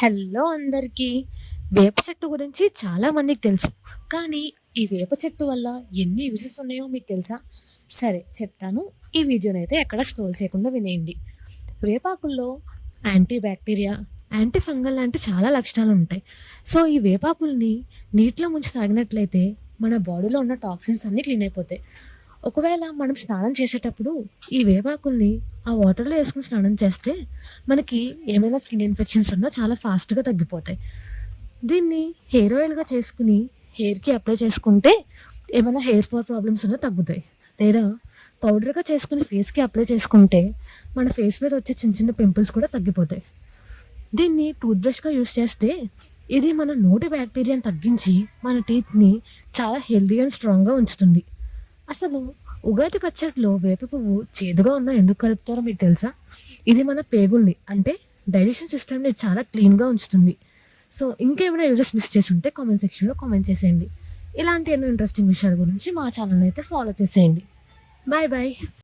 Hello అందరికీ. వేప చెట్టు గురించి చాలా మందికి తెలుసు. కానీ ఈ వేప చెట్టు వల్ల ఎన్ని యూజెస్ ఉన్నాయో మీకు తెలుసా? సరే చెప్తాను. ఈ వీడియోనైతే ఎక్కడ స్క్రోల్ చేయకుండా వినేయండి. వేపాకుల్లో యాంటీ బ్యాక్టీరియా, యాంటీ ఫంగల్ లాంటి చాలా లక్షణాలు ఉంటాయి. సో ఈ వేపాకుల్ని నీటిలో ముంచి తాగినట్లయితే మన బాడీలో ఉన్న టాక్సిన్స్ అన్నీ క్లీన్ అయిపోతాయి. ఒకవేళ మనం స్నానం చేసేటప్పుడు ఈ వేపాకుల్ని ఆ వాటర్‌లో ఏసుకొని స్నానం చేస్తే, మనకి ఏమైనా స్కిన్ ఇన్ఫెక్షన్స్ ఉన్నా చాలా ఫాస్ట్‌గా తగ్గిపోతాయి. దీన్ని హెయిర్ ఆయిల్‌గా చేసుకొని హెయిర్‌కి అప్లై చేసుకుంటే, ఏమైనా హెయిర్ ఫాల్ ప్రాబ్లమ్స్ ఉన్నా తగ్గుతాయి. లేదా పౌడర్‌గా చేసుకొని ఫేస్‌కి అప్లై చేసుకుంటే, మన ఫేస్ మీద వచ్చే చిన్న చిన్న పింపుల్స్ కూడా తగ్గిపోతాయి. దీన్ని టూత్ బ్రష్‌గా యూజ్ చేస్తే, ఇది మన నోటి బ్యాక్టీరియాని తగ్గించి, మన టీత్‌ని చాలా హెల్తీ అండ్ స్ట్రాంగ్‌గా ఉంచుతుంది. అసలు ఉగాది పచ్చడిలో వేప పువ్వు చేదుగా ఉన్నా ఎందుకు కలుపుతారో మీకు తెలుసా? ఇది మన పేగుల్ని అంటే డైజెషన్ సిస్టమ్‌ని చాలా క్లీన్‌గా ఉంచుతుంది. సో, ఇంకేమైనా యూజెస్ మిస్ చేసుంటే కామెంట్ సెక్షన్‌లో కామెంట్ చేసేయండి. ఇలాంటి ఎన్నో ఇంట్రెస్టింగ్ విషయాల గురించి మా ఛానల్‌ని అయితే ఫాలో చేసేయండి. Bye bye.